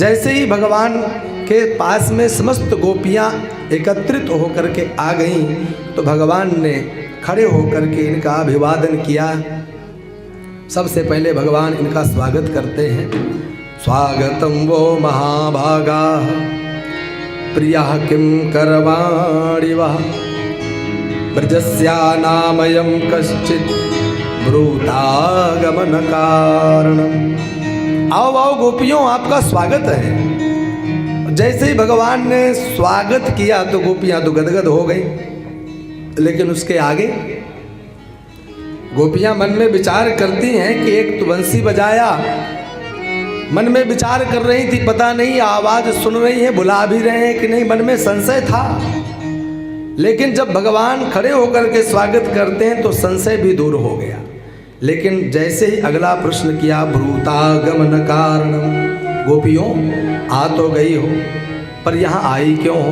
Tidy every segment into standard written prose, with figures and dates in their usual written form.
जैसे ही भगवान के पास में समस्त गोपियाँ एकत्रित होकर के आ गईं तो भगवान ने खड़े होकर के इनका अभिवादन किया। सबसे पहले भगवान इनका स्वागत करते हैं। स्वागतम वो महाभागा प्रिया किम करवाणि वः ब्रजस्या नामयं कश्चित् ब्रूतागमन कारणम्। आओ आओ गोपियों, आपका स्वागत है। जैसे ही भगवान ने स्वागत किया तो गोपियां तो गदगद हो गई, लेकिन उसके आगे गोपियां मन में विचार करती हैं कि एक तो बंसी बजाया, मन में विचार कर रही थी, पता नहीं आवाज सुन रही है, बुला भी रहे हैं कि नहीं, मन में संशय था। लेकिन जब भगवान खड़े होकर के स्वागत करते हैं तो संशय भी दूर हो गया। लेकिन जैसे ही अगला प्रश्न किया, ब्रूतागमन कारणम, गोपियों आ तो गई हो पर यहाँ आई क्यों हो?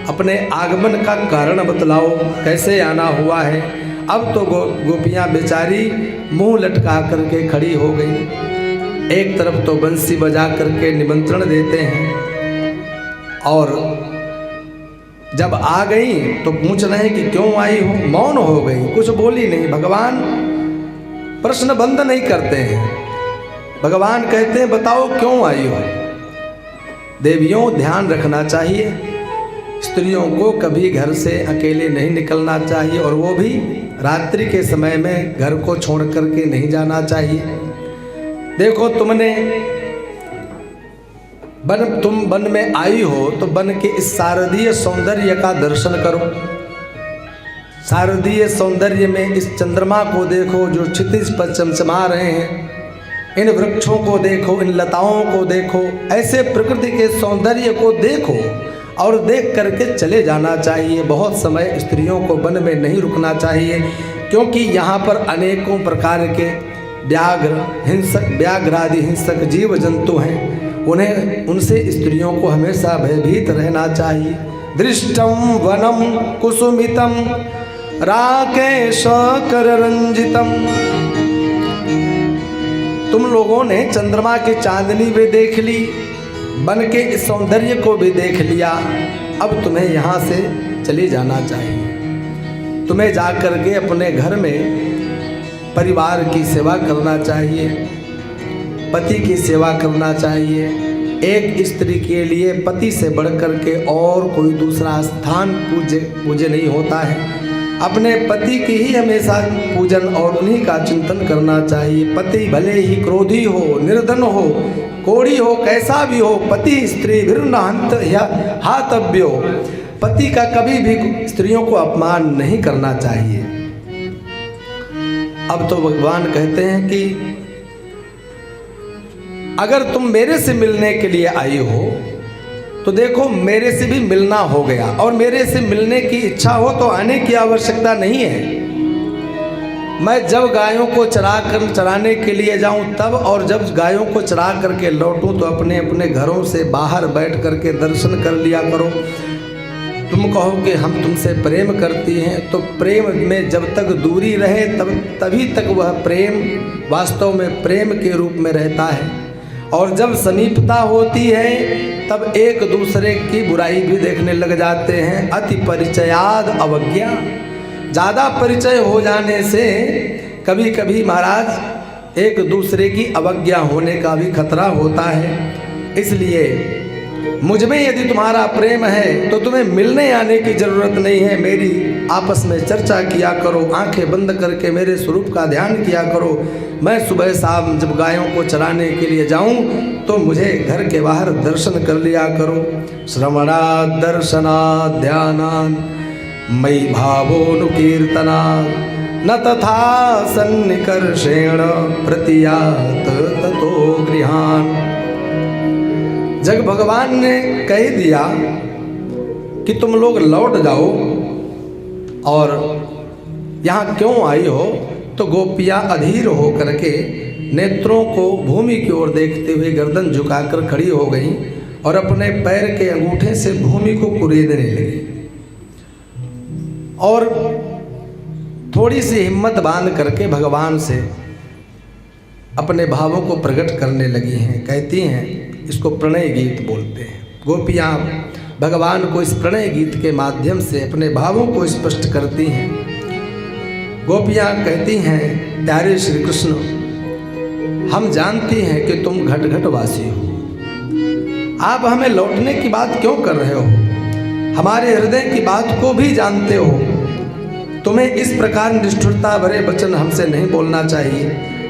अपने आगमन का कारण बतलाओ, कैसे आना हुआ है? अब तो गोपियाँ बेचारी मुंह लटका करके खड़ी हो गई। एक तरफ तो बंसी बजा करके निमंत्रण देते हैं और जब आ गई तो पूछ रहे हैं कि क्यों आई हो? मौन हो गई, कुछ बोली नहीं। भगवान प्रश्न बंद नहीं करते हैं, भगवान कहते हैं बताओ क्यों आई हो? देवियों, ध्यान रखना चाहिए, स्त्रियों को कभी घर से अकेले नहीं निकलना चाहिए और वो भी रात्रि के समय में घर को छोड़ करके नहीं जाना चाहिए। देखो तुम वन में आई हो तो वन के इस शारदीय सौंदर्य का दर्शन करो। शारदीय सौंदर्य में इस चंद्रमा को देखो जो क्षितिज पर चमचमा रहे हैं, इन वृक्षों को देखो, इन लताओं को देखो, ऐसे प्रकृति के सौंदर्य को देखो और देख करके चले जाना चाहिए। बहुत समय स्त्रियों को वन में नहीं रुकना चाहिए, क्योंकि यहाँ पर अनेकों प्रकार के व्याघ्र आदि हिंसक जीव जंतु हैं। उनसे स्त्रियों को हमेशा भयभीत रहना चाहिए। दृष्टम वनम कुसुमितम राकेश कररंजितम। तुम लोगों ने चंद्रमा की चांदनी भी देख ली, वन के इस सौंदर्य को भी देख लिया, अब तुम्हें यहाँ से चले जाना चाहिए। तुम्हें जाकर के अपने घर में परिवार की सेवा करना चाहिए, पति की सेवा करना चाहिए। एक स्त्री के लिए पति से बढ़कर के और कोई दूसरा स्थान पूज्य नहीं होता है। अपने पति की ही हमेशा पूजन और उन्हीं का चिंतन करना चाहिए। पति भले ही क्रोधी हो, निर्धन हो, कोढ़ी हो, कैसा भी हो, पति स्त्री भिर्नांत या हातव्यो, पति का कभी भी स्त्रियों को अपमान नहीं करना चाहिए। अब तो भगवान कहते हैं कि अगर तुम मेरे से मिलने के लिए आई हो तो देखो मेरे से भी मिलना हो गया, और मेरे से मिलने की इच्छा हो तो आने की आवश्यकता नहीं है। मैं जब गायों को चराने के लिए जाऊं तब, और जब गायों को चरा करके लौटूं तो अपने अपने घरों से बाहर बैठ करके दर्शन कर लिया करो। तुम कहो कि हम तुमसे प्रेम करती हैं, तो प्रेम में जब तक दूरी रहे तभी तक वह प्रेम वास्तव में प्रेम के रूप में रहता है, और जब समीपता होती है तब एक दूसरे की बुराई भी देखने लग जाते हैं। अति परिचयाद अवज्ञा, ज़्यादा परिचय हो जाने से कभी कभी महाराज एक दूसरे की अवज्ञा होने का भी खतरा होता है। इसलिए मुझ में यदि तुम्हारा प्रेम है तो तुम्हें मिलने आने की ज़रूरत नहीं है। मेरी आपस में चर्चा किया करो, आंखें बंद करके मेरे स्वरूप का ध्यान किया करो। मैं सुबह शाम जब गायों को चराने के लिए जाऊं तो मुझे घर के बाहर दर्शन कर लिया करो। श्रवणात् दर्शनात् ध्यानात् मयि भावोनुकीर्तनात् न तथा सन्निकर्षेण प्रतीयात् ततो गृहान्। जब भगवान ने कह दिया कि तुम लोग लौट जाओ और यहाँ क्यों आई हो, तो गोपियाँ अधीर हो करके नेत्रों को भूमि की ओर देखते हुए गर्दन झुकाकर खड़ी हो गई और अपने पैर के अंगूठे से भूमि को कुरेदने लगी और थोड़ी सी हिम्मत बांध करके भगवान से अपने भावों को प्रकट करने लगी हैं। कहती हैं इसको प्रणय गीत बोलते हैं। गोपियाँ भगवान को इस प्रणय गीत के माध्यम से अपने भावों को स्पष्ट करती हैं। गोपियाँ कहती हैं, प्यारे श्री कृष्ण, हम जानती हैं कि तुम घट घट वासी हो, आप हमें लौटने की बात क्यों कर रहे हो? हमारे हृदय की बात को भी जानते हो, तुम्हें इस प्रकार निष्ठुरता भरे वचन हमसे नहीं बोलना चाहिए।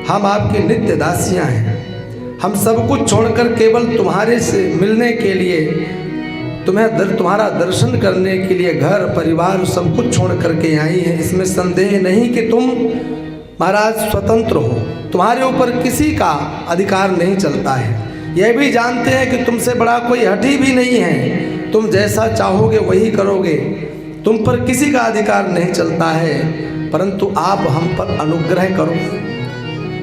हम आपकी नित्य दासियां हैं, हम सब कुछ छोड़कर केवल तुम्हारे से मिलने के लिए, तुम्हारा दर्शन करने के लिए घर परिवार सब कुछ छोड़ करके आई हैं। इसमें संदेह नहीं कि तुम महाराज स्वतंत्र हो, तुम्हारे ऊपर किसी का अधिकार नहीं चलता है। यह भी जानते हैं कि तुमसे बड़ा कोई हठी भी नहीं है, तुम जैसा चाहोगे वही करोगे, तुम पर किसी का अधिकार नहीं चलता है, परंतु आप हम पर अनुग्रह करो।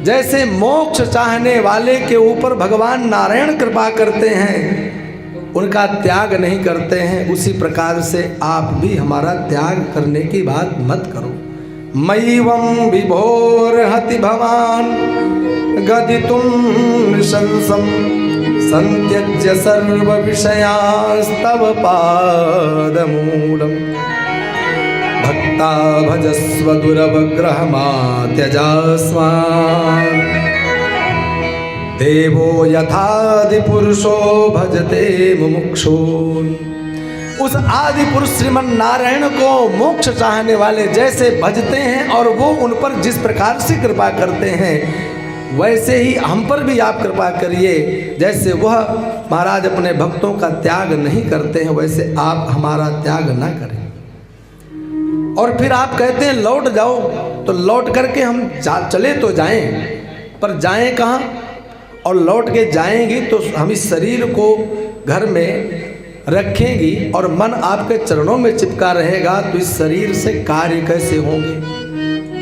जैसे मोक्ष चाहने वाले के ऊपर भगवान नारायण कृपा करते हैं, उनका त्याग नहीं करते हैं, उसी प्रकार से आप भी हमारा त्याग करने की बात मत करो। मयिवं विभोर्हति भवान गदितुं नृशंसं संत्यज्य सर्व विषयास्तव पादमूलम् भक्ता भजस्व दुरवग्रहमा त्यजास्मान् देवो यथादि पुरुषो भजते मुमुक्षून्। उस आदि पुरुष श्रीमन नारायण को मोक्ष चाहने वाले जैसे भजते हैं और वो उन पर जिस प्रकार से कृपा करते हैं, वैसे ही हम पर भी आप कृपा करिए। जैसे वह महाराज अपने भक्तों का त्याग नहीं करते हैं, वैसे आप हमारा त्याग ना करें। और फिर आप कहते हैं लौट जाओ, तो लौट करके हम चले तो जाएं, पर जाएं कहाँ? और लौट के जाएंगी तो हम इस शरीर को घर में रखेंगी और मन आपके चरणों में चिपका रहेगा, तो इस शरीर से कार्य कैसे होंगे?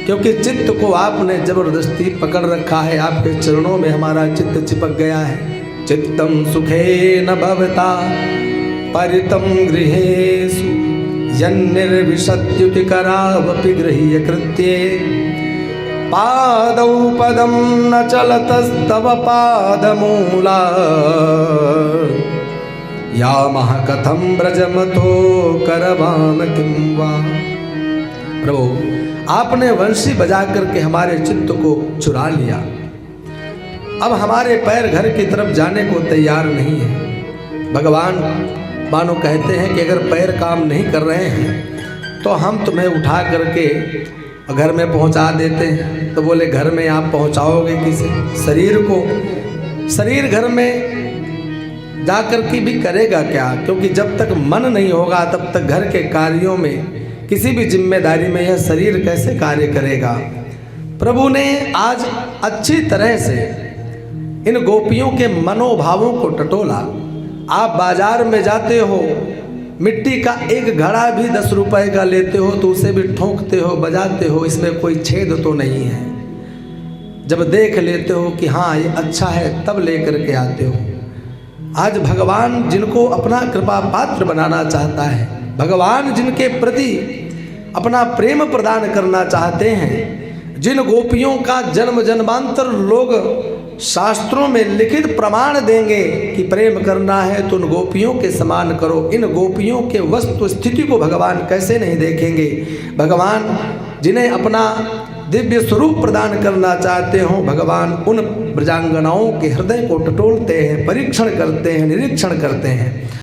क्योंकि चित्त को आपने जबरदस्ती पकड़ रखा है, आपके चरणों में हमारा चित्त चिपक गया है। चित्तम सुखे न भवता परितम गृहेषु यन्निर्विशत्युति करावपि गृह्य कृत्ये पादौ पदम न चलतस्तव पादमूला या कथम ब्रजमतो करवाम किं वा। प्रभु, आपने वंशी बजा करके हमारे चित्त को चुरा लिया, अब हमारे पैर घर की तरफ जाने को तैयार नहीं है। भगवान मानो कहते हैं कि अगर पैर काम नहीं कर रहे हैं तो हम तुम्हें उठा करके घर में पहुंचा देते हैं। तो बोले घर में आप पहुंचाओगे किसे? शरीर को। शरीर घर में जाकर के भी करेगा क्या? क्योंकि जब तक मन नहीं होगा तब तक घर के कार्यों में, किसी भी जिम्मेदारी में यह शरीर कैसे कार्य करेगा? प्रभु ने आज अच्छी तरह से इन गोपियों के मनोभावों को टटोला। आप बाजार में जाते हो, मिट्टी का एक घड़ा भी 10 रुपए का लेते हो तो उसे भी ठोंकते हो, बजाते हो, इसमें कोई छेद तो नहीं है। जब देख लेते हो कि हाँ ये अच्छा है, तब लेकर के आते हो। आज भगवान जिनको अपना कृपा पात्र बनाना चाहता है, भगवान जिनके प्रति अपना प्रेम प्रदान करना चाहते हैं, जिन गोपियों का जन्म जन्मांतर लोग शास्त्रों में लिखित प्रमाण देंगे कि प्रेम करना है तो उन गोपियों के समान करो। इन गोपियों के वस्तु स्थिति को भगवान कैसे नहीं देखेंगे? भगवान जिन्हें अपना दिव्य स्वरूप प्रदान करना चाहते हो, भगवान उन ब्रजांगनाओं के हृदय को टटोलते हैं, परीक्षण करते हैं, निरीक्षण करते हैं।